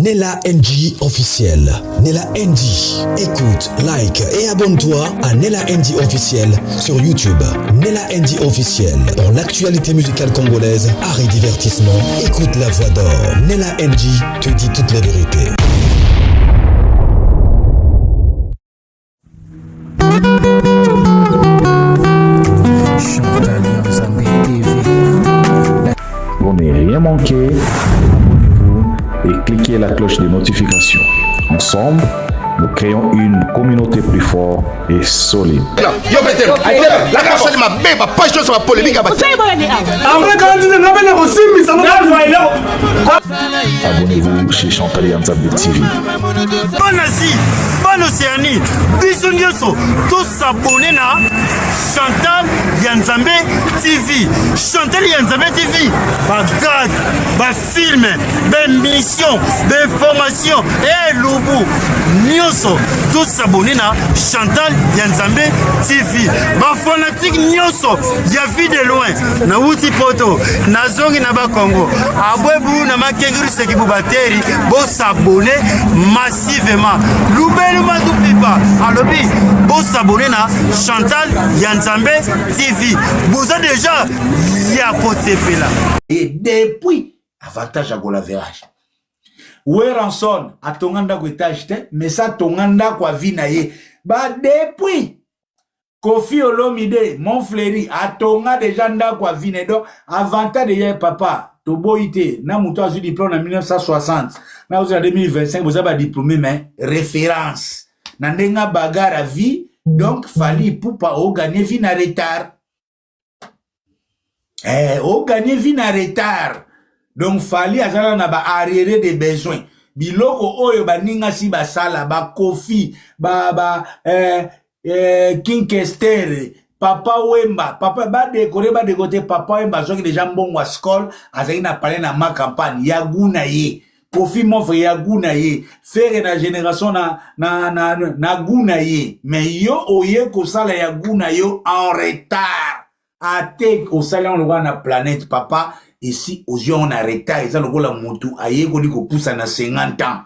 Nella NG officiel. Nella NG. Écoute, like et abonne-toi à Nella NG officiel sur YouTube. Nella NG officiel. Pour l'actualité musicale congolaise, art et divertissement, écoute la voix d'or. Nella NG te dit toute la vérité. Pour ne rien manquer, abonnez-vous et cliquez la cloche de notification. Ensemble, nous créons une communauté plus forte et solide. Abonnez-vous chez Chantal Yanzambe TV. Bonne Asie, bonne Océanie, bisous nyonso, tous s'abonner na Chantal Yanzambe TV. Chantal Yanzambe TV, ba gag, ba film, ba mission, ba information, et loubou, nyonso, tous s'abonner na Chantal Yanzambe TV. Ba fanatique nyonso, ya vie de loin, na wuti poto, na zongi na ba Congo, abwebu na makenguru seki bubateri, bo s'abonner massivement. Loubelu Madoupipa, alobi, bo s'abonner na Chantal Yanzambe TV. Vous avez déjà ya côté là. Et depuis avantage à Golaverage. Weranson a tonganda ko étage te, mais ça tonganda ko vina ye. Ba depuis Kofi Olomide, mon fléri, a tonga déjà nda ko vina do avantage de ye papa. Toboité, na muto azu diplôme en 1960. Na en 2025, vous avez diplômé mais référence. Nandenga bagarre à vie, donc fallait pour pas gagner vie na retard. Gagner vie na retard. Donc fallait azala na ba arriéré des besoins. Biloko oyo baninga si basala ba Kofi, Kinkester, Papa Wemba, papa ba décorer Papa Wemba zoki déjà bon wa skol azali na parler na ma campagne yaguna ye. Kofi mon frère yaguna ye. Faire na génération na guna ye. Mais yo oye ko sala yaguna yo en retard. Ate ko sala on na planète papa ici aux yeux on a retard ça le la mutu aye ko liko poussa na 50 ans.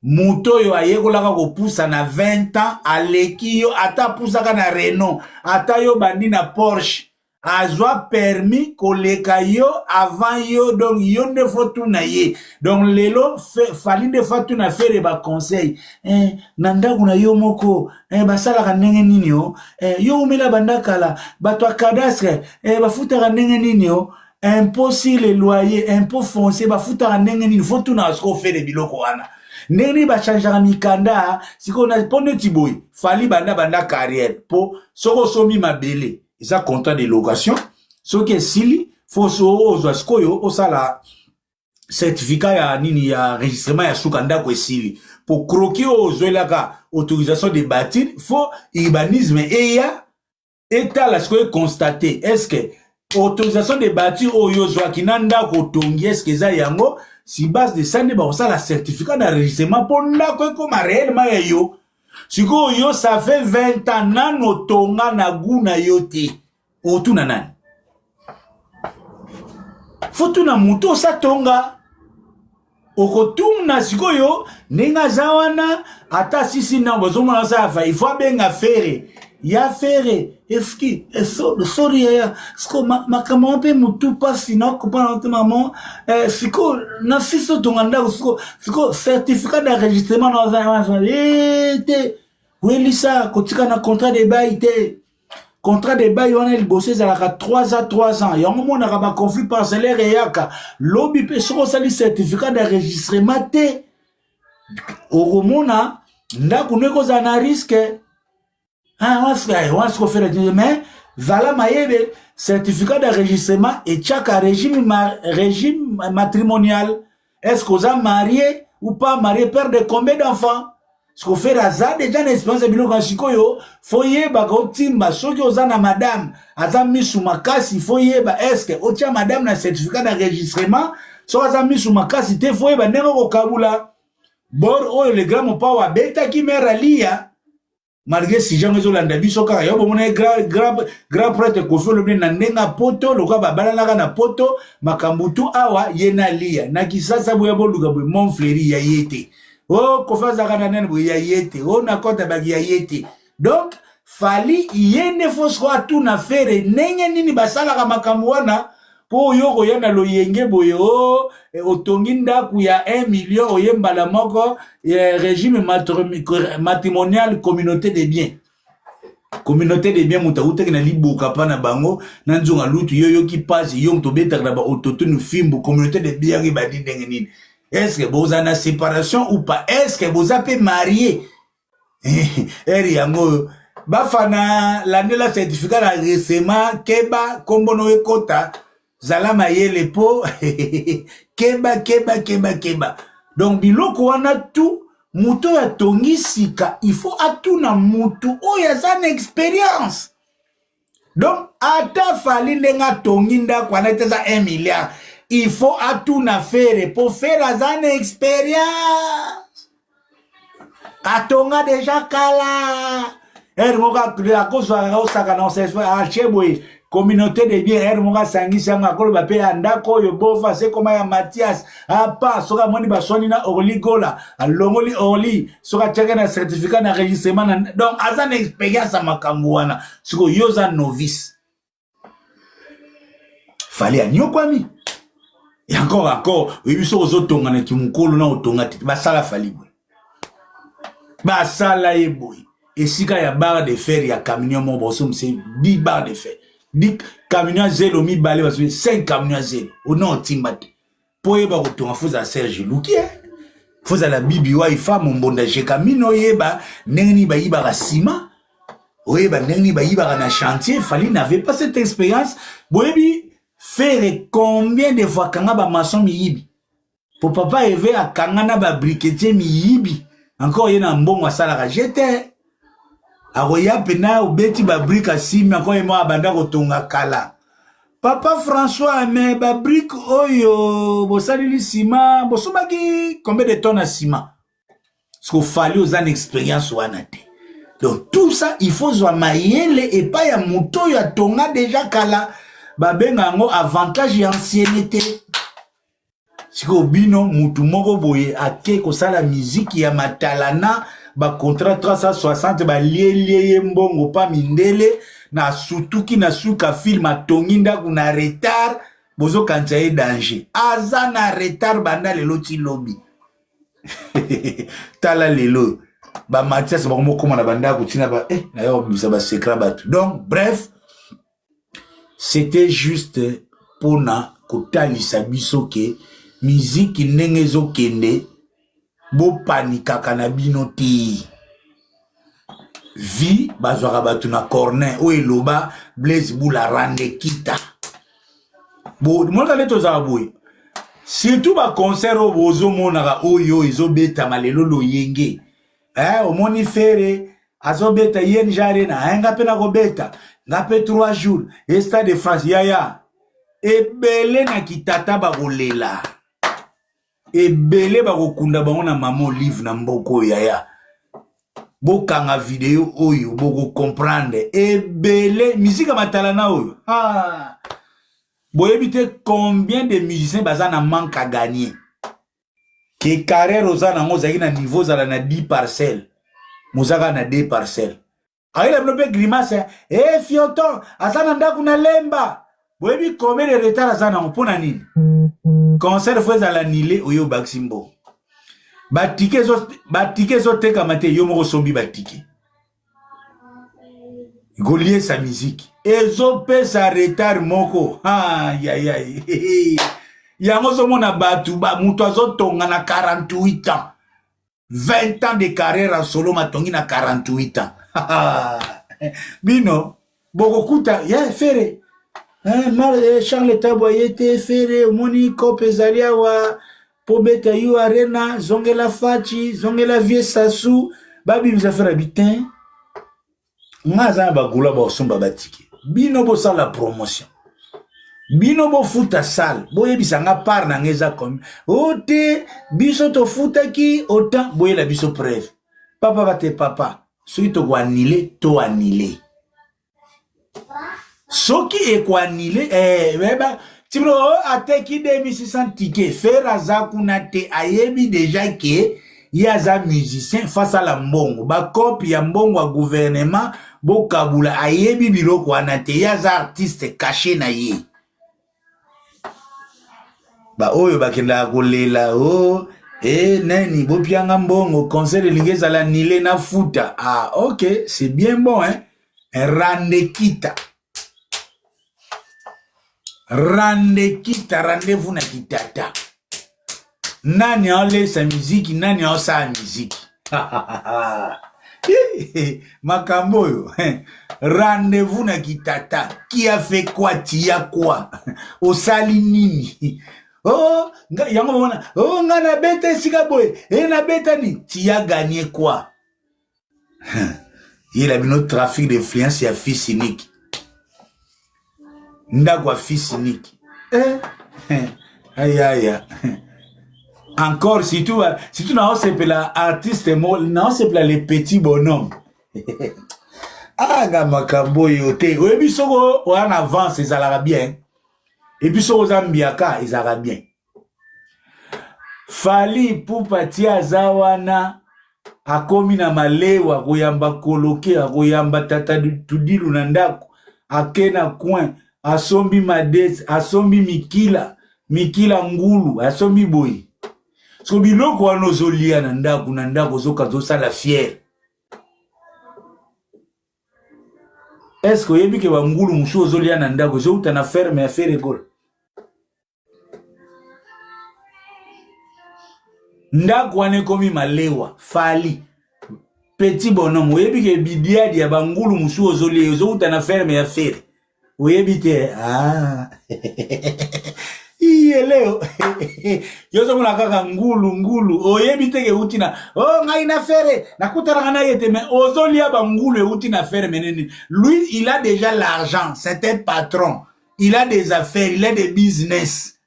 Muto yo aye ko la ko poussa na 20 ans aleki yo ata poussa na Renault ata yo bandi na Porsche azwa permis koleka yo avant yo donc yo ne faut na ye donc lelo fali de fatu na faire ba conseil nanda kuna yo moko basala ka ndenge nini yo yo umela bandakala bato cadastre bafuta ka ndenge nini yo impôt sur les loyers impôt foncier bafuta ka ndenge nini faut na asko faire biloko wana neni ba changeara mikanda siko na pone tiboy fali banda carrière po soko somi mabele isa contrat de location soki sili faut so ozaskoyo osala certificat ya nini ya enregistrement ya sukanda ko sili pour croquer ozwelaka autorisation de bâtir faut urbanisme et ya état la sko constater est-ce que autorisation de bâtir oyo zwakinanda ko tongi est-ce que za yango si base de ça ne ba ça la certificat d'enregistrement pour la ko comme réellement yo siko yo ça fait 20 ans nano tonga na guna yote otuna nani fotuna muto sa tonga okotuna siko yo ninga zawana ata sisi na bozomona sa fa il faut benga faire ya faire eski sorry ya siko makama pe mutu pasi na kopana te maman siko na siso tonganda siko certificat d'enregistrement na za te welisa kotika na contrat de bail te contrat de bail on el bosser za la 3 ans yango mona ka ba conflit parcellaire yaka lobby pe soko sali certificat d'enregistrement te oromona ndako neko za na risque on se fait mais voilà maïebe certificat d'enregistrement et chaque régime matrimonial est-ce qu'on a marié ou pas marié père de combien d'enfants ce qu'on fait là déjà l'expérience de biloko sikoyo faut yeba ko timba soki ozana madame azami sumakasi faut yeba est-ce que otia madame na certificat d'enregistrement so azami sumakasi te faut yeba ndenge ko kabula bor oyo le grand mopa wa beta ki mera lia malgré si gens ezolanda biso kaka yo bomona grand prêtre Kofi Olomide na ndenga poto lokwa babalanaka na poto makambutu awa ye na lia na Kisasa boya boluka boye Montfleury ya yete oh Kofi azaka na nene boye ya yete oh na kota baki ya yete donc fali yene fosko atuna fere nenge nini basalaka makambo wana po yo koyana loyenge boye o otongi ndaku ya 1 million oyembala moko régime matrimonial communauté de biens muta utaki na liboka pa na bango na nzonga lutu yo ki passe yo to betaka na ba autotune fimbo communauté de biens ki badi ndenge nini est-ce que vous en a séparation ou pas est-ce que vous avez marié eri yango bafana landela certificat na récemment keba kombono ekota Zalama yele po keba donc biloko wana tout muto ya tongi sika il faut atuna mutu oya zana expérience donc ata fali ndenga tongi nda kwa nateza 1 milliard il faut atuna faire pour faire azana expérience atonga déjà kala moka la cause osaka na cheboy communauté de bien moka sangisa ngakolo ba pe andako yo bofa c'est comme ya Mathias apa soka moni basoni na orli gola alongoli orli soka cheke na certificat na enregistrement donc azana expérience makambo wana siko yoza novice fallait anyo kwami et encore biso ozotonga na kimukolo na otonga basala fali basala eboy esika ya barre de fer ya camion mo boso c'est 10 barres de fer 10 camions zéro mi balé parce que 5 camions zéro au non timbate po yeba kotonga foza Serge Luki foza la bibi wa ifa mbonda je camino yeba nengni ba yiba ka ciment oyeba nengni ba yiba na chantier fali n'avait pas cette expérience boyebi faire combien de fois kanga ba maçon mi yibi pour papa eve a kanga na ba briquetier mi yibi encore yena mbongo sala ka j'étais aroya pena obeti ba brique asimi ako emo abanda kotonga kala papa François mais ba brique oyo bosalili ciment bosobaki combien de tonnes à ciment ce qu'il fallait aux an expérience wana te donc tout ça il faut zwa mayele et pas ya moto ya tonga déjà kala ba benga ngo avantage ya ancienneté siko bino mutu moko boye ake ko sala musique ya matalana ba contrat 360 ba lié mbongo pa mindele na sutuki na suka film atonginda kuna retard bozo kanchaye danger aza na retard banda lelo ti lobby tala lelo ba Mathias ba komo koma na banda kutina ba na yo bisa ba secret batu donc bref c'était juste pour na kotalisa biso ke musique ndenge zo kende bo panika kanabino ti vi bazwaka batu na corner o eloba Blaise Bula rande kita bo monaka leto za boy surtout ba concert o bozo monaka oyo ezobeta malelo loyenge omoni fere azobeta yen jare na ngape na kobeta ngape 3 jours Stade de France yaya ebele na kitata ba kolela ebele ba kokunda bango na mamo livre na mboko yaya bokanga video oyo boko comprendre ebele musique matalana oyo boyebite combien de musiciens bazana manque à gagner ke carrière ozana ngo zaki na niveau zala na 10 parcelles mozaka na 2 parcelles ayela blope grimace fioton azana ndaku na lemba boyebi combien de retard azana mpona nini concert fois à l'annulé oyo Baximbo batike zo teka mate yo moko sombi batike golier sa musique ezo pesa retard moko ya yango zo mona batu ba muto azotonga na 48 ans 20 ans de carrière en solo matongi na 48 ans bino boko kuta ya fere Charles Taboyete fere moni kopezalia wa pobeta yu arena zongela fachi zongela vie sasu babi mzafera bitin ngaza bagula ba osomba batike bino bo sala promotion bino bo futa sal boye bisanga par na ngeza comme ote biso to futa ki autant boye la biso preuve papa bate papa soki to ko annulé to annulé soki e ko annulé beba tibro ateki 2600 tickets faire azakuna te ayebi déjà que yaza musicien face à la mbongo ba copie ya mbongo wa gouvernement bokabula ayebi biloko wana te yaza artiste caché na ye ba oyo bakenda kolela nani bopianga mbongo concert lingeza la nile na futa ok c'est bien bon hein rendez-vous na kitata nani ole sa musique nani o sa musique makambo yo rendez-vous na kitata qui a fait quoi tia quoi osali nini yango mona nga na beta sika boy na beta ni tia gagné quoi il a mis notre trafic d'influence ya fils unique ndagwa fils unique aïe encore si tu n'as pas la artiste non c'est pas les petits bonhommes ga makambo yote oyebi soko o en avance ezalaka bien et puis soko zambiaka ezalaka bien Fali Ipupa tia zawana akomi na malewa koyamba koloke koyamba tata tudilu na ndako akena coin asombi madesi asombi mikila ngulu asombi boyi so biloko wana ozolia na ndako zoka zosala fier est-ce que oyebi ke bangulu musu ozolia na ndako zouta na ferme ya faire école ndako wana ekomi malewa Fali petit bonhomme oyebi ke bidiadi ya bangulu musu ozolia zouta na ferme ya faire oyebi te leo yozo muna kaka ngulu oyebi te ke utina ngai na fere nakutana na yete mais ozolia bangulu utina fere meneni lui il a déjà l'argent c'est un patron il a des affaires il a des business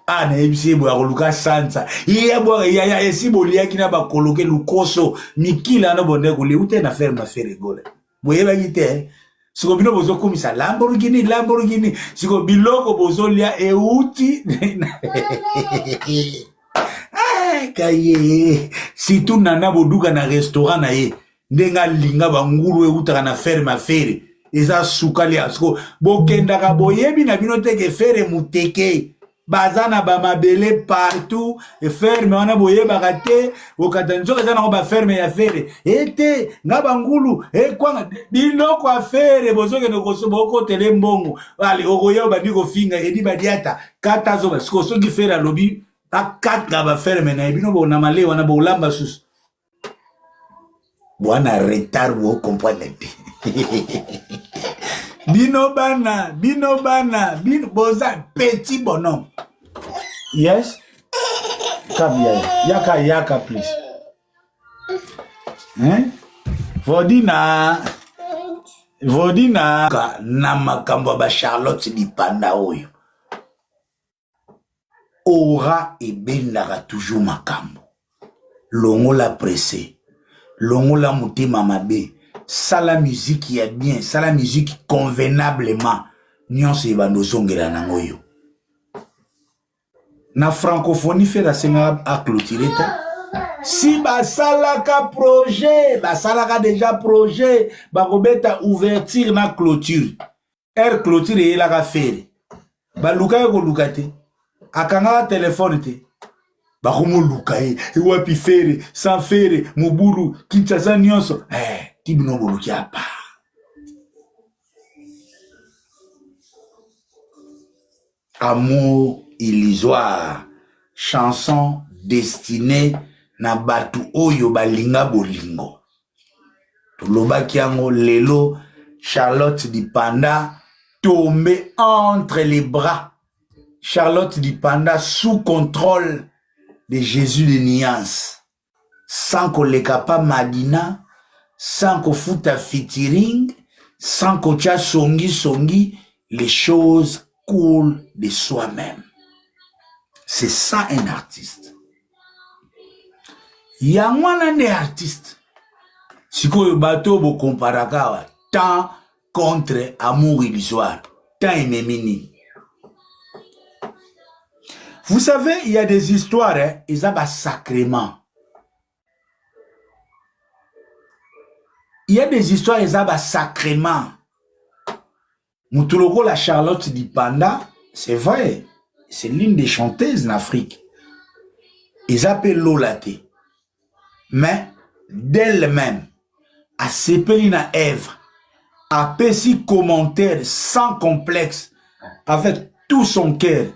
na ebisi bo akoluka sansa ya esibo liaki na bakoloke lukoso mikila na bonde ko le utina fere ma fere gole boyeba gite siko bino bozo komisa Lamborghini siko biloko bozo lia euti kaye si tu nana boduka na restaurant na ye ndenga linga bangulu eutaka na ferme afere eza sukali asko bokenda ka boyebi na bino teke fere muteke bazana ba mabele partout et ferme wana boyeba kate okatanzo eza na ba ferme ya fere ete ngaba ngulu kwanga biloko afere bozoke no kosoboko tele mbongo ali okoya ba biko finga edi badiata kata zo basko so di fere lobi akata ba ferme na bino bona male wana bo lamba sus bwana retard wo comprendre Bino bana, boza petit bonhomme. Yes? Come here. Yaka, please. Vodina na makambo ba Charlotte di panda oyo. Aura et bendaka toujours makambo. Longo la pressé. Longo la mutema mabe. Ça la musique qui est bien, ça la musique convenablement. Nyon se bando songela nangoyo. Na francophonie fait la senga à clôturer. Si basalaka projet, basalaka déjà projet, bakobeta ouverture na clôture. Clôture et la faire. Baluka ko lukate. Akanga téléphone te. Bakomo lukae, wapi fere, sans fere, muburu, Kinshasa nyonso. Tibino boluki apa. Amour illusoire, chanson destinée na batu oyo balinga bolingo. Tulobaki yango lelo Charlotte di Panda tombée entre les bras. Charlotte di Panda sous contrôle de Jésus de Niance. Sans qu'on les capable Madina, sans qu'on foute à featuring, sans qu'on tcha songi, les choses coulent de soi-même. C'est ça un artiste. Yangwana ne artiste. Sikoyo bato bo comparaka tant contre amour illusoire. Tant mini. Vous savez, il y a des histoires, hein, ils ont sacrément. Il y a des histoires, ils ont sacrément. Moutuloko, la Charlotte Dipanda, c'est vrai, c'est l'une des chanteuses en Afrique. Ils appellent Lolate. Mais, d'elle-même, à Sepelina Ève, a petit commentaire sans complexe, avec tout son cœur,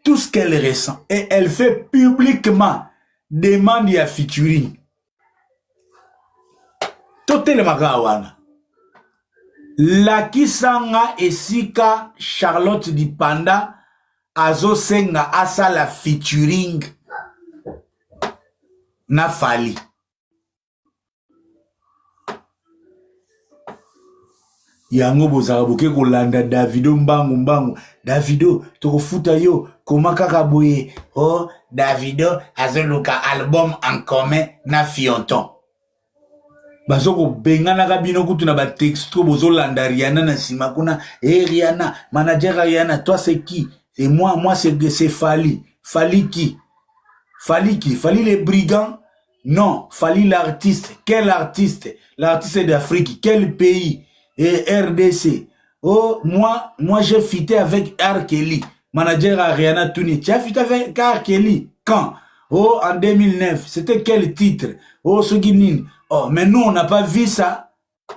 tout ce qu'elle ressent. Et elle fait publiquement demande à featuring. Totel Magawana. Laki Sanga et Sika Charlotte Dipanda Azo Senga Asa la featuring na Fali. Yango bozarabuke kolanda Davido mbangu Davido tokofuta yo koma kaka boye oh Davido azoluka album en commun na Fionton bazoko bengana kabino kutu na ba texto bozolanda Rihanna na sima kuna Rihanna manager Rihanna toi c'est qui et moi c'est Fali qui Fali les brigands non Fali l'artiste quel artiste l'artiste d'Afrique quel pays et RDC. Oh, moi j'ai fité avec R. Kelly, manager à Rihanna Touni. Tu as fité avec R. Kelly quand? Oh, en 2009. C'était quel titre? Oh, ce guinin. Oh, mais nous, on n'a pas vu ça.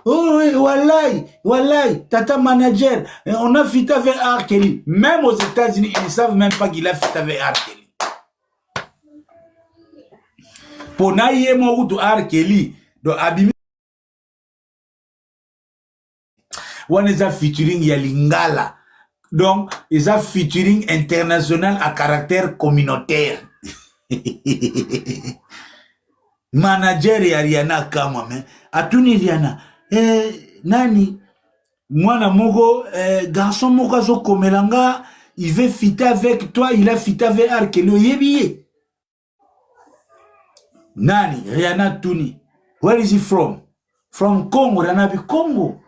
Oh, oui, wallahi, tata manager. On a fité avec R. Kelly. Même aux États-Unis, ils ne savent même pas qu'il a fité avec R. Kelly. Pour naïe mon route R. Kelly, donc abîmer. On est a featuring ya Lingala. Donc, ils ont featuring international à caractère communautaire. Manager ya Rihanna kama me. Atuni Rihanna. Nani? Mwana moko, garçon moko zo komelanga, il veut fitter avec toi, il a fité avec R. Kelly. Yebiye. Nani? Rihanna Tuni. Where is he from? From Congo. Rihanna bi Congo.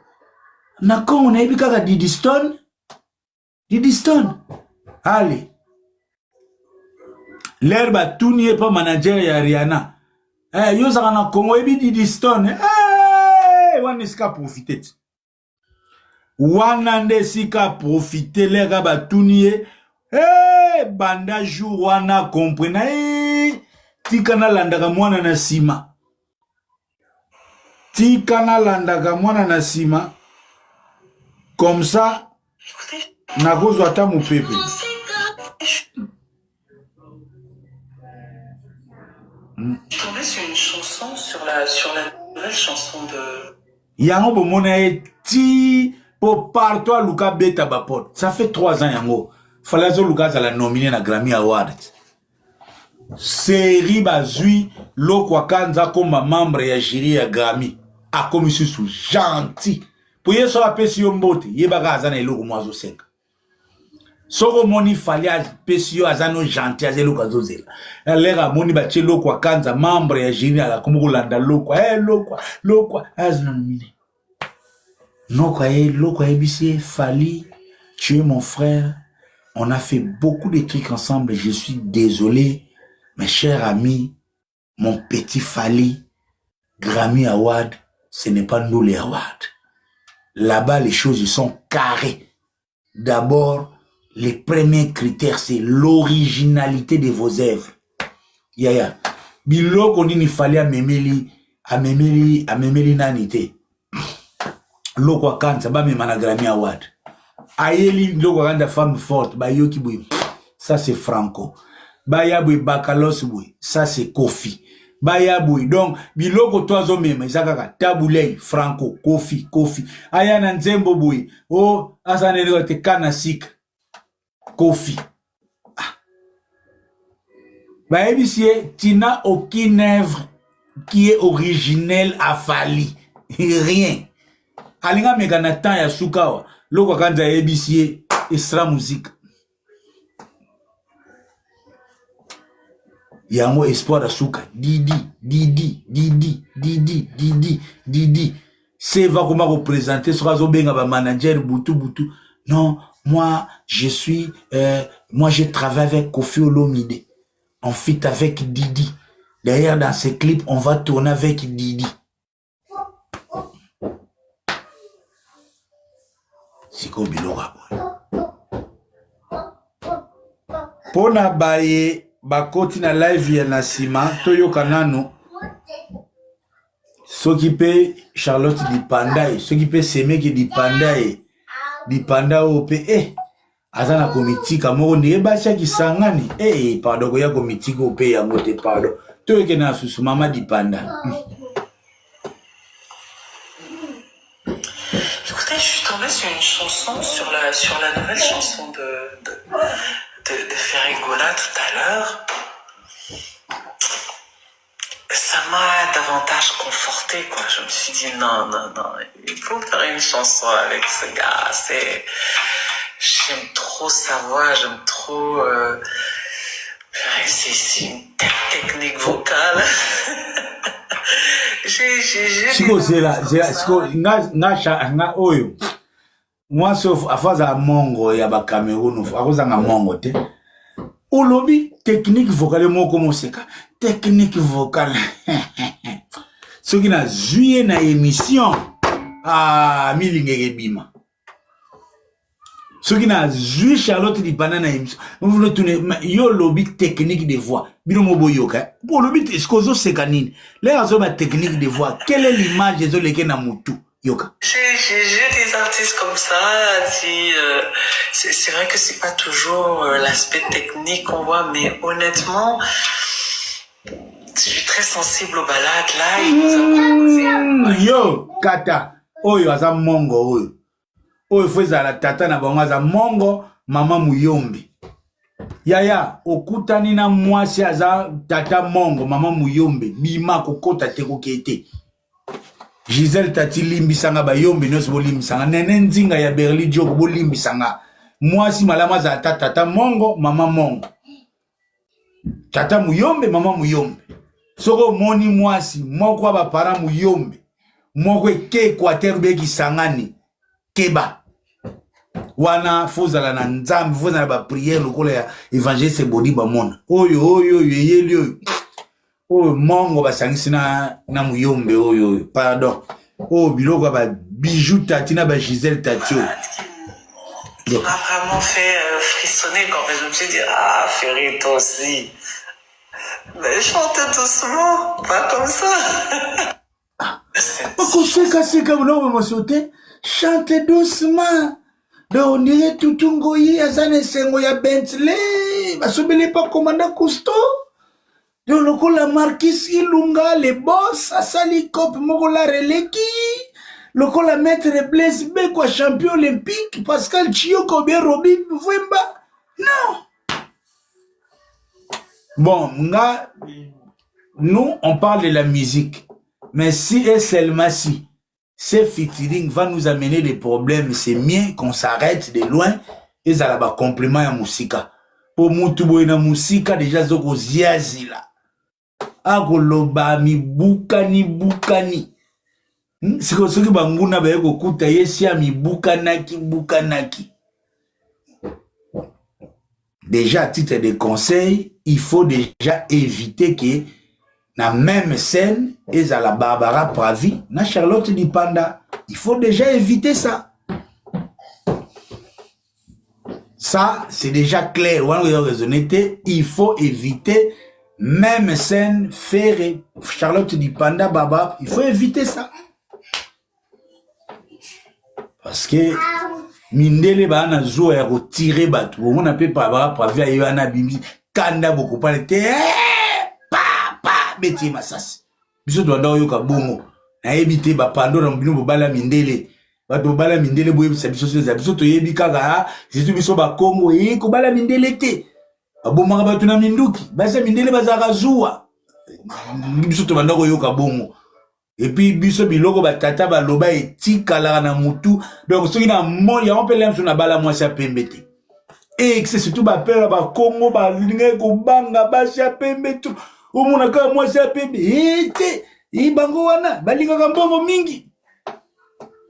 Na Congo na ibikaka Diddy Stone. Allez. L'herbe tout n'est pas manager ya Rihanna. Yo saka na Congo ebi Diddy Stone. Wana sika profiter. Wana nde sika profiter l'herbe ba tout nie. Banda jour wana comprena. Tika na landaka mwana na sima. Comme ça, Nagozo ata mupebe. Je tombais sur une chanson, sur la nouvelle chanson de... Yango bomone ti po partout Luka Beta Bapot. Ça fait 3 ans yango. Falazo Luka la nominé na Grammy Award. Série bazui lokwa kanza comme membre ya jury ya Grammy. A commission sous gentil. Pour y so apesi yo mbote, yebaka azana eloko mwazo senga. Soko moni fali apesi yo azano gentil azeloka zozela. Elera moni bache lokwa kanza membre ya jury ala kumulanda lokwa. Lokwa azana nomine. Lokwa ebisi Fali, tu es mon frère. On a fait beaucoup de trucs ensemble, je suis désolé. Mes chers amis, mon petit Fali, Grammy Award, ce n'est pas nous les awards. Là-bas, les choses sont carrées. D'abord, les premiers critères, c'est l'originalité de vos œuvres. Yaya. Biloko nini fali amemeli nanite. Loko akanta ba me mana Grammy Award. Ayeli loko akanta femme forte ba yoki boy. Ça c'est Franco. Ba ya boy Bakalos boy. Ça c'est Kofi. Baya boy. Donc, biloko toazo meme, izakaka, tabulei, Franco, Kofi. Aya na nzembo boy. Oh, asane lego te kanasik. Kofi. Bah, ebisie, tu n'as aucune œuvre qui est originelle à Fali. Rien. Alinga meganatan ya sukawa. Loko kanza ebisie, extra musique. yango espoir asuka Didi c'est va comment représenter sera zo benga ba manager butu non moi je suis moi je travaille avec Koffi Olomide on fit avec Didi d'ailleurs dans ce clip on va tourner avec Didi siko bilora pona baye bakoti na live ya nasima toyoka nano soki pe Charlotte Dipanda soki pe Semeki Dipanda ope azana komitika moko ne bacha kisangani pardon ya komitika ope ya mote pardon toyoke na susu mama Dipanda. Écoutez, je suis tombée sur une chanson sur la nouvelle chanson de Ferrigola tout à l'heure. Ça m'a davantage conforté, quoi. Je me suis dit, non, il faut faire une chanson avec ce gars. J'aime trop sa voix, j'aime trop... c'est une technique vocale. Siko zela siko nga oyo moi sauf afaza mongo ya ba Cameroun akoza nga mongo te olobi technique vocale moko moseka technique vocale soki na zuye na émission milingeke bima soki na zuye Charlotte Dipanda na émission vous voulez tourner yo lobby technique de voix bino moboyoka pour lobby eskozo seka nini les azoba technique de voix quelle est l'image de leke na mutu yoka j'ai des artistes comme ça c'est vrai que c'est pas toujours l'aspect technique qu'on voit mais honnêtement je suis très sensible aux balades là yo kata oyo aza mongo oyo fweza la tata na bango aza mongo mama Muyombe yaya okutani na mwasi aza tata mongo mama Muyombe bima kokota te kokete Gisèle tati limbisanga bayombe nyonso bolimbisanga nene nzinga ya Berli Diop bolimbisanga mwasi malama za tata mongo mama mongo tata Muyombe mama Muyombe soko moni mwasi moko aba para Muyombe moko ke Equateur beki sangani keba wana fozala na nzambe fozala ba prière lokola ya évangile bodi ba mona oyo yeyeli oyo mongo basangisi na Muyombe oyo pardon biloko ba bijou tati na ba Gisèle tati m'a vraiment fait frissonner quand je me suis dit Ferry toi aussi mais chante doucement pas comme ça seka bono ba sauter chante doucement donc on dirait Tutungoyi azane sengo ya Bentley basobele pas commandant Cousteau donc lokola Marquis Ilunga le boss asali cop moko la releki lokola maître Blaise Beko champion olympique Pascal Chioko bien Robin Vwemba non bon nous on parle de la musique mais si et seulement si ce featuring va nous amener des problèmes, c'est mieux qu'on s'arrête de loin et ça va complément à musika. Pour mutubo na musika déjà zoko ziazi la. Agoloba mi bukani. Siko soki banguna ba yeko kuta yesi ya mi bukanaki. Déjà à titre de conseil, il faut déjà éviter que la même scène et à la Barbara Pravi na Charlotte Dipanda. Il faut déjà éviter ça. Ça, c'est déjà clair. Il faut éviter même scène faire Charlotte Dipanda Baba. Il faut éviter ça. Parce que Mindele ba na zo ya retirer batu. On a pas Barbara Pravi ayo ana bimbi kanda beaucoup parler. Beti masasi biso to ndawo yoka bongo na ebite ba pando na mbino bala Mindele bato bala Mindele boye biso to yebi kaka Jésus biso ba Kongo ko bala Mindele te abomanga bato na minduki basa Mindele bazaka zuwa biso to ndawo yoka bongo et puis biso biloko batata baloba etikala na mutu donc soki na mo ya on peut l'aimer sur na bala moi ça pembete Et c'est surtout ma père, ma Congo, ma ligne, Kobanga, Bacha Pembe, tout. Au mon accord, moi, c'est Pembe. Et Bangoana, Balinga Gambongo Mingi.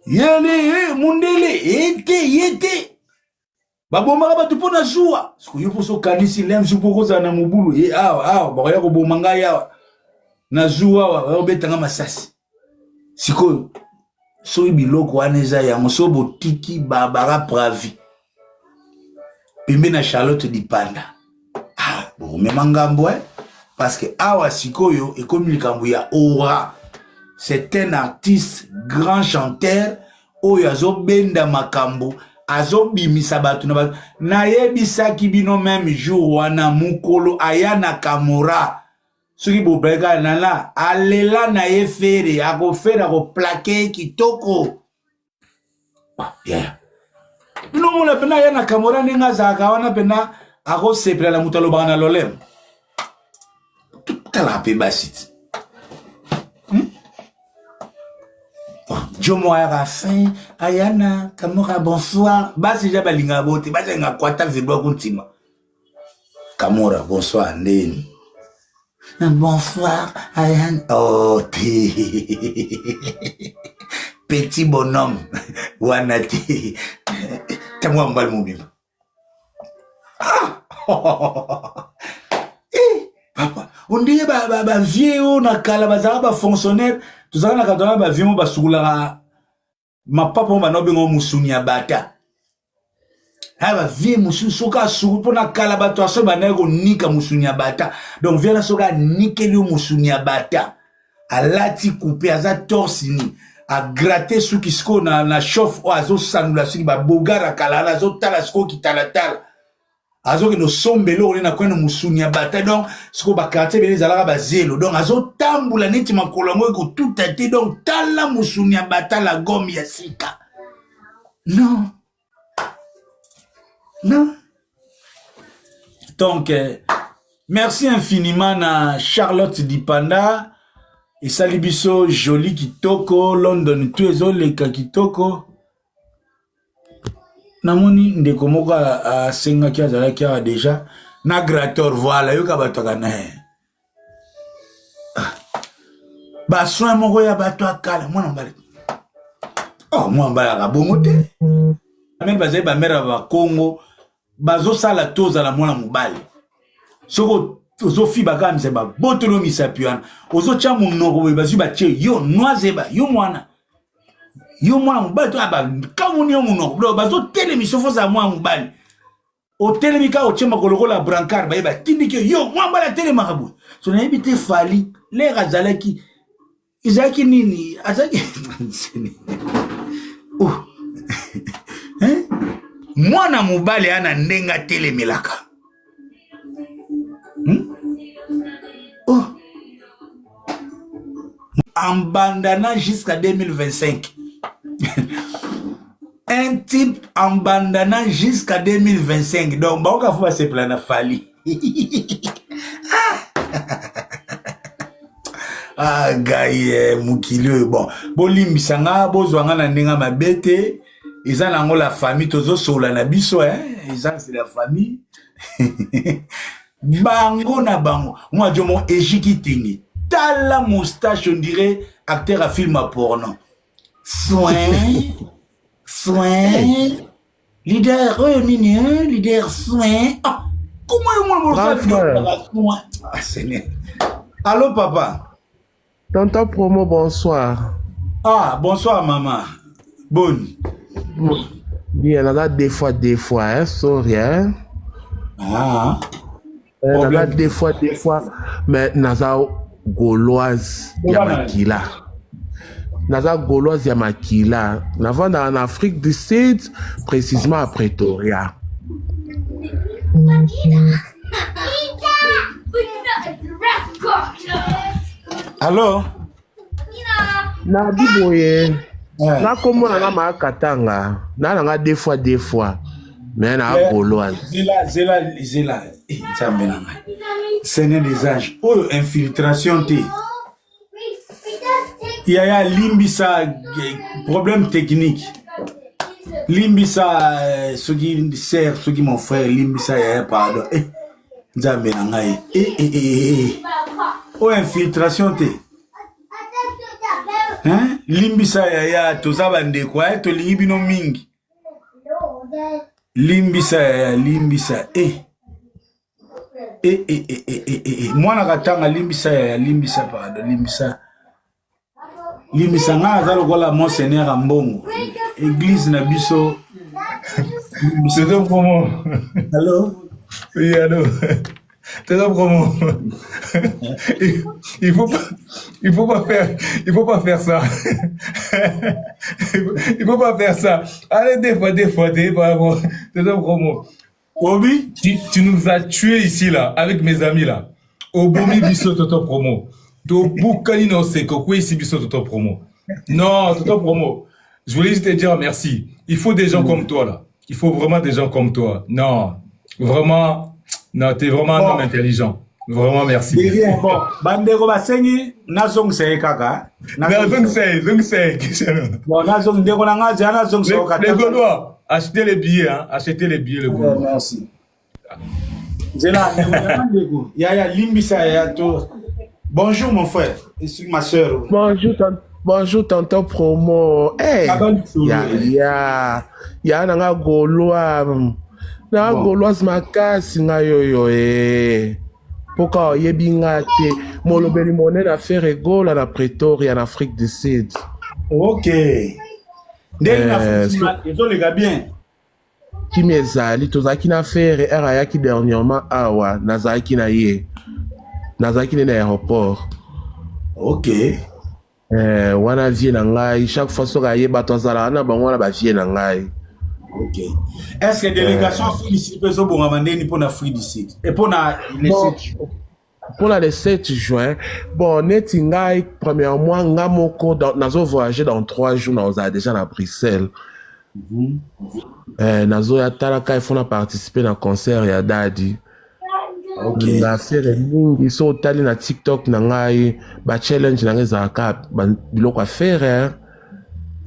Yale, Mundele, yete. Babomaka bato pona zuwa. Sikoyo poso kanisi lem supoko za na mobulu. Bakaya ko bomanga yawa. Na zuwa wa obetanga masasi. Sikoyo so ibiloko waneza ya mosobo tiki babara pravi. Pembe na Charlotte Dipanda. Bon memangambo parce que awa sikoyo ekomi likambo ya aura. C'est un artiste grand chanteur oyo azobenda makambo. Azobi misabatu na yebisaki bino même jour wana mukolo ayana kamora soki bobreka nala alela na ye fere akofere akoplake kitoko yeah bino mola pena ayana kamora ninga zaka wana pena akosepela na mutu alobaka na lolem tala pe basiti Jomo à fin, Ayana, Kamora, bonsoir. Basi déjà balinga bote, basi nga kwata vidwa kuntima. Kamora, bonsoir, Ndeni. Bonsoir, Ayana. Oh, petit bonhomme. Wanati. Tamwa mbal mobile. Papa, on dit ba vieux na kala ba fonctionnaire. Tout ça, on a ba vieux ba sugula. Ma papa m'a nommé Mousounia Bata. Aba vie Moussou soka sou pour na kalabato aso banego nika Mousounia Bata. Donc viens soka nikeli Mousounia Bata. A lati coupé aza torsini. A gratter sou kisko na chauffe o azo sanula siki ba bogara kalala azo talasko ki talatala. Azo ki no sombelo na kwena Mousounia Bata. Donc siko ba quartier bele zalaka ba zelo. Donc azo tambula neti makolongo ko tout até donc tala Mousounia Bata la gomme ya sika. Non. Non. Donc merci infiniment na Charlotte Dipanda et Salibiso Joli Kitoko London tuezo leka Kitoko. Namoni ndeko moko a senga ki azala ki a déjà na grator voilà yoka batoka na ba soin moko ya bato akala mwana mbali oh mwana mbali ka bongo te amel bazai ba mera ba Congo bazo sala toza la mwana mobali soko ozo fi baka mzeba botolo misapiana ozo cha munoko be bazu ba che yo noazeba yo mwana mobali to aba kamuni yo munoko blo bazo télémission fo za mwana mobali o télémika o chema koloko la brancard ba yeba tindike yo mwana mbala télémakabu so na yebite fali le gazalaki izaki nini azaki oh hein mwana mobali ana ndenga telemelaka oh en bandana jusqu'à 2025 un type en bandana jusqu'à 2025 donc baoka faut se plana fali ah gaye mukilio bon bolimbisanga bozwanga na ndenga mabete ils ont la famille tozo sola na biso ils ont c'est la famille bango na bango moi je mon ejiki tala moustache on dirait acteur à film à porno soin leader mignon leader soin ah comment moi soin allô papa Tonton Promo, bonsoir. Ah, bonsoir, maman. Bonne. Bien, on a des fois, hein, sorry, hein. Ah. On a des fois, mais on a Gauloise, Yamakila. On a Gauloise, Yamakila. On a en Afrique du Sud, précisément à Pretoria. Allô? Na biboye. Na comme on a ma katanga. Na nga deux fois. Mais na Gauloise. Zela. Seigneur des anges. Oh, infiltration T. Il y a limbisa problème technique. Limbisa, Sogi, Serre, Sogi, mon frère, Limbisa, pardon. Nzambe na ngai. Oh, infiltration, te. Hein? Limbisa, ya, tozaba ndeko, to limbino mingi. Limbisa, Limbisa, Mwana katanga Limbisa, Limbisa, pardon, Limbisa. Limbisa nga azalo kola Monseigneur Ambongo. Église na biso. C'est un promo. Allô? Oui, allô. C'est un promo. Il faut pas faire ça. Il faut pas faire ça. Allez, des fois, c'est un promo. Obi? Tu nous as tués ici, là, avec mes amis, là. Au Bomi Bisso Toto Promo. Do Boukani no Seko, quoi ici Bisso Toto Promo. Non, Toto Promo. Je voulais juste te dire merci. Il faut des gens comme toi, là. Il faut vraiment des gens comme toi. Non, vraiment, non, t'es vraiment un homme intelligent. Vraiment, merci. Bon, Bandeko Basengi, Nazong Sey Kaka. Nazong Sey. Bon, Nazong Deko Nanga, Nazong Sey Kaka. Les Gaulois, achetez les billets, hein. Achetez les billets, les Gaulois. Merci. Zéla, Yaya Limbisa, Yaya to. Bonjour, mon frère. Ici, ma soeur. Bonjour, tonton promo. Hey, ya nanga Gaulois. Na Gaulois makasi nga yo Poka oyebi nga te. Molobeli monene affaire egola na Pretoria en Afrique du Sud. Ok. Ndenge na ezolega bien. Kimi ezali tozalaki na affaire ayaki dernièrement awa nazalaki na ye. Nazalaki na aéroport. Ok. Wana vie na ngai chaque fois soka ye bato azala na bango wana ba vie na ngai. Ok. Est-ce que délégation ici peut se bon amandeni pour l'Afrique du Sud et pour les 7 pour le 7 juin, bon, neti ngai premièrement ngamoko nazo voyager dans 3 jours nazo déjà à Bruxelles. Nazo ya talaka il faut na participer na concert ya Dadi. Ok. Na faire mingi so tali na TikTok na ngai ba challenge na ngai zaka ba biloko a faire.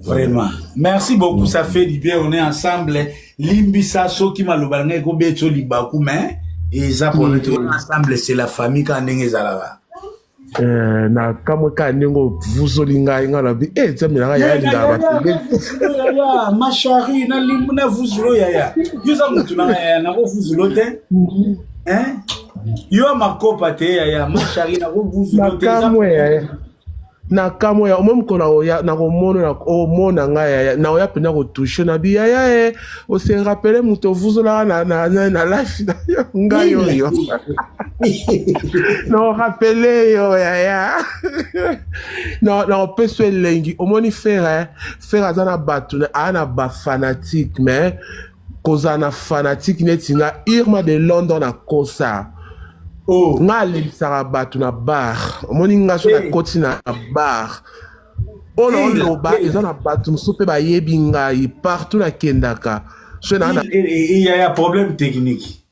Vraiment. Merci beaucoup, ça fait du bien, on est ensemble. Limbisa soki malobanga ko beto libaku mais et ça pour le ensemble c'est la famille quand ndenge zalaka. Na kamwe ka ndingo vuzolinga ngana bi tsamina ya linga ba. Ma chérie na limuna vuzulo ya. Yuza mutu na ya na ko vuzulo te. Hein? Yo makopa te ya ma chérie na ko vuzulo te. Na kamo ya omwe mkola oya na komono na omona nga na oya pena ko toucher na biya ya o se rappeler muto vuzola na life nga yo na rappeler yo ya na peso elengi omoni faire azana batu ana ba fanatique mais kozana fanatique netinga Irma de London na kosa. Oh, nga lebisaka bato na bar omoni nga so na koti na bar ono loba eza na bato mosusu mpe bayebi ngai partout nakendaka so il y a un problème technique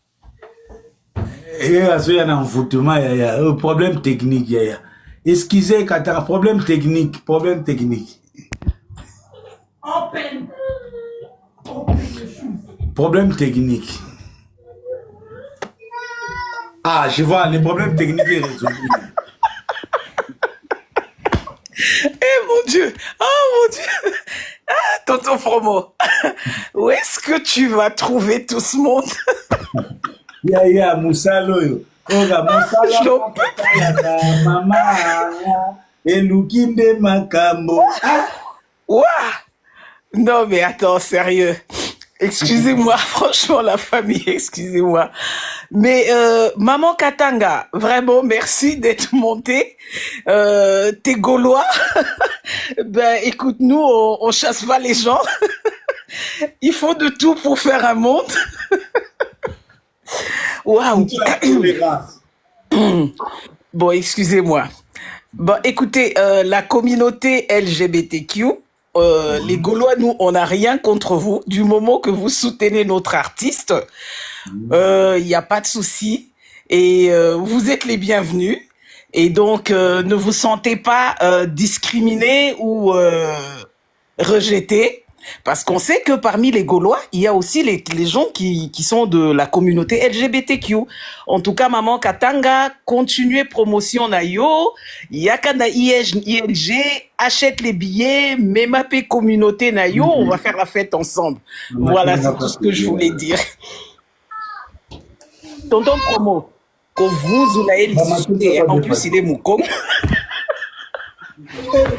azoya na mvutuma ya problème technique ya excusez kata problème technique problème technique. Ah, je vois, les problèmes techniques est résolu. Eh mon Dieu, oh mon Dieu, ah, tonton Promo, où est-ce que tu vas trouver tout ce monde? Ya, Moussalo, Oga, Moussalo, maman, et Lukinde Makambo. Ouah! Non mais attends, sérieux. Excusez-moi, franchement la famille, excusez-moi. Mais Maman Katanga, vraiment merci d'être montée. T'es Gaulois. Ben écoute, nous on chasse pas les gens. Il faut de tout pour faire un monde. Waouh. Bon, excusez-moi. Bon, écoutez, la communauté LGBTQ, les Gaulois, nous, on n'a rien contre vous. Du moment que vous soutenez notre artiste, il n'y a pas de souci. Et vous êtes les bienvenus. Et donc, ne vous sentez pas discriminés ou rejetés. Parce qu'on sait que parmi les Gaulois, il y a aussi les gens qui sont de la communauté LGBTQ. En tout cas, Maman Katanga, continuez promotion na yo. Yakanda ING, achète les billets, même appé communauté na yo, on va faire la fête ensemble. Voilà, c'est tout ce que je voulais dire. Tonton Promo, que vous avez discuté, en plus il est Moukom.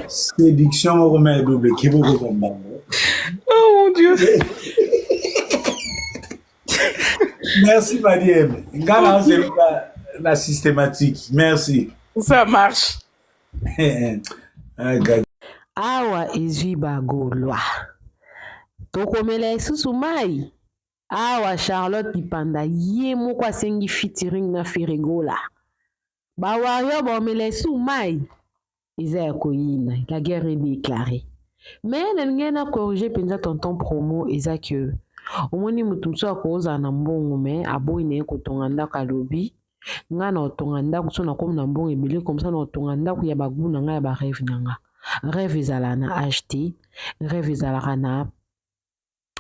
Séduction, on remet double. Qui vous combat? Oh mon Dieu. Merci, Madame. Ngala, c'est la systématique. Merci. Ça marche. Awa ezwi bagolwa. Tokomela isusu mai. Awa Charlotte Lipanda ye moko asengi featuring na Ferregola. Ba wario bomela isusu mai. Eza ya koyina. La guerre est déclarée. Mais nengena corriger penza tonton Promo eza que omoni mutu mso akoza na mbongo me aboyi ne kotonga ndako alobi nga na otonga ndako so na komi na mbongo ebele comme ça na otonga ndako ya bagu na nga ya ba rêve na nga rêve ezala na acheter rêve ezala na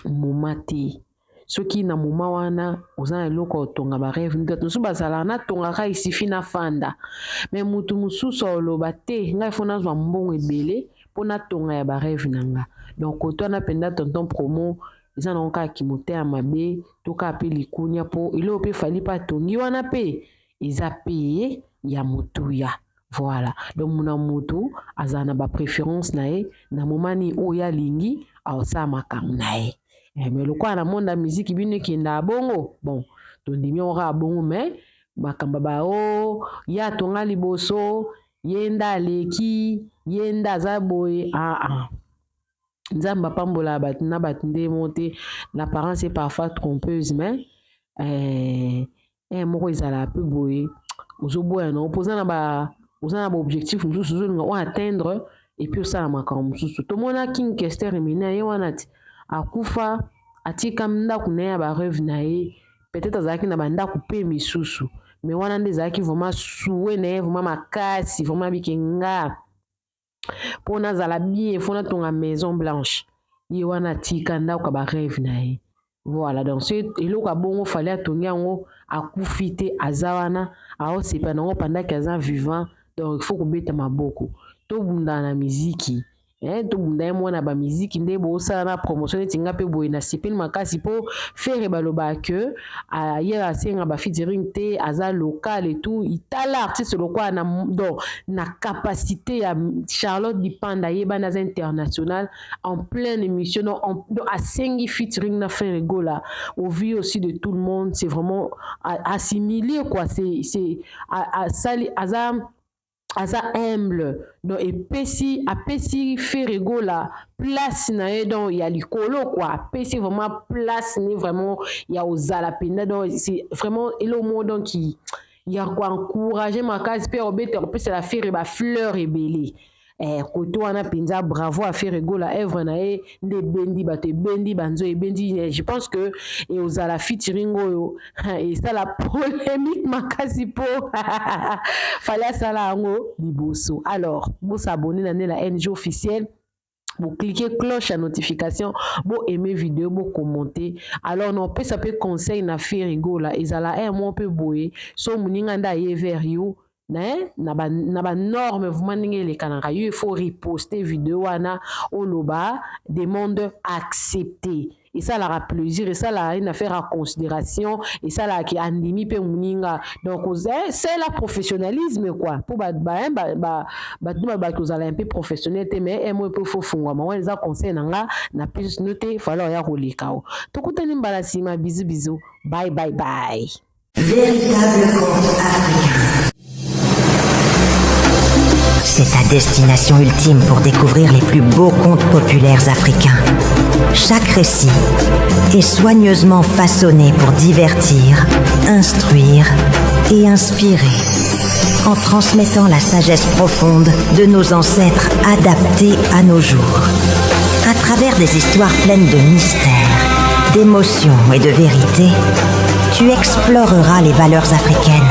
momate soki na moma wana oza eloko otonga ba rêve ndoto so bazala na tonga ka isifi na fanda mais mutu mususu oloba te nga ifona zwa mbongo ebele pona tonga ya ba rêve nanga donc koto na penda tonton Promo eza na nka kimote ya mabe toka ape likunya po ilo pe fali pa tongi wana pe eza pe ya mutuya voilà donc muna mutu azana ba préférence nae na momani oya lingi aosa makam nae mais le quoi na monde musique bino kenda bongo bon tondimi ora bongo mais makamba ba o ya tonga liboso yenda leki yenda zaboye nzamba pambola batina batinde monter l'apparence est parfois trompeuse mais moko ezala peu boye ozoboya no opposant na objectif mususu on atteindre et puis ça makambo mususu to mona King Kester emina ye wanati akufa atika ndako na ya ba rêve na ye peut-être azaki na banda couper misusu mais wana nde ezalaki vraiment soué na ye vraiment makasi vraiment bikenga pona zala bien fona tonga Maison Blanche ye wana tika ndako ba rêve na ye voilà donc c'est eloko bongo fallait atongi yango akufite azawana aosepa nango pendant qu'il est vivant donc il faut kobeta maboko to bunda na muziki to bunda mwana ba muziki nde bo sala na promotion tinga pe boye na sipel makasi po faire baloba que ya senga ba featuring te aza local et tout itala artiste lokwa na donc na capacité ya Charlotte Lipanda yeba na international en pleine émission donc a sengi featuring na Ferregola au vu aussi de tout le monde c'est vraiment assimilé quoi c'est aza humble donc apesi Ferregola place na ye donc ya likolo quoi apesi vraiment place ni vraiment ya ozala penda donc c'est vraiment le mot donc qui ya quoi encourager makasi pe obete opesa la faire ba fleur ebele koto wana penza bravo à Ferregola œuvre na ye nde bendi bate bendi banzo e bendi je pense que et ozala featuring oyo et ça la polémique makasi po fallait ça la ngo liboso alors vous s'abonner na la NG officielle. Vous cliquez cloche à notification, vous aimez vidéo, vous commentez. Alors non peut ça peut conseil na Ferregola ezala mon peu boye so muninganda ye vers you na ba norme vraiment ndenge les kanaka il faut reposter vidéo wana oloba demande accepter et ça la plaisir et ça la une affaire à considération et ça la qui andimi pe muninga donc c'est la professionnalisme quoi pour ba que vous allez un peu professionnel mais moi peu faut fungwa moi les conseils nanga na plus noter falloir ya kolikao tokutani mbala sima bisous bye bye bye. Véritable conte africain. C'est ta destination ultime pour découvrir les plus beaux contes populaires africains. Chaque récit est soigneusement façonné pour divertir, instruire et inspirer, en transmettant la sagesse profonde de nos ancêtres adaptée à nos jours. À travers des histoires pleines de mystères, d'émotions et de vérité, tu exploreras les valeurs africaines,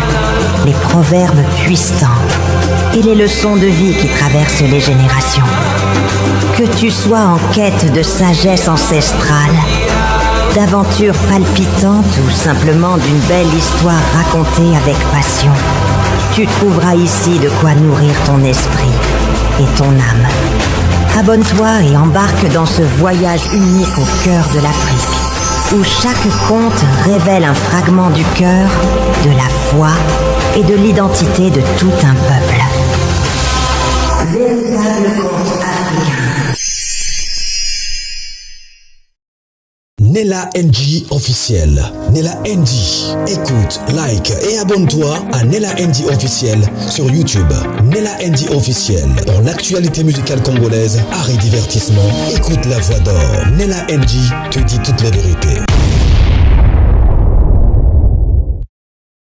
les proverbes puissants et les leçons de vie qui traversent les générations. Que tu sois en quête de sagesse ancestrale, d'aventures palpitantes ou simplement d'une belle histoire racontée avec passion, tu trouveras ici de quoi nourrir ton esprit et ton âme. Abonne-toi et embarque dans ce voyage unique au cœur de l'Afrique, où chaque conte révèle un fragment du cœur, de la foi et de l'identité de tout un peuple. Véritable conte africain. Nella NG officiel. Nella NG. Écoute, like et abonne-toi à Nella NG officiel sur YouTube. Nella NG officiel. Pour l'actualité musicale congolaise, art et divertissement, écoute la voix d'or. Nella NG te dit toutes les vérités.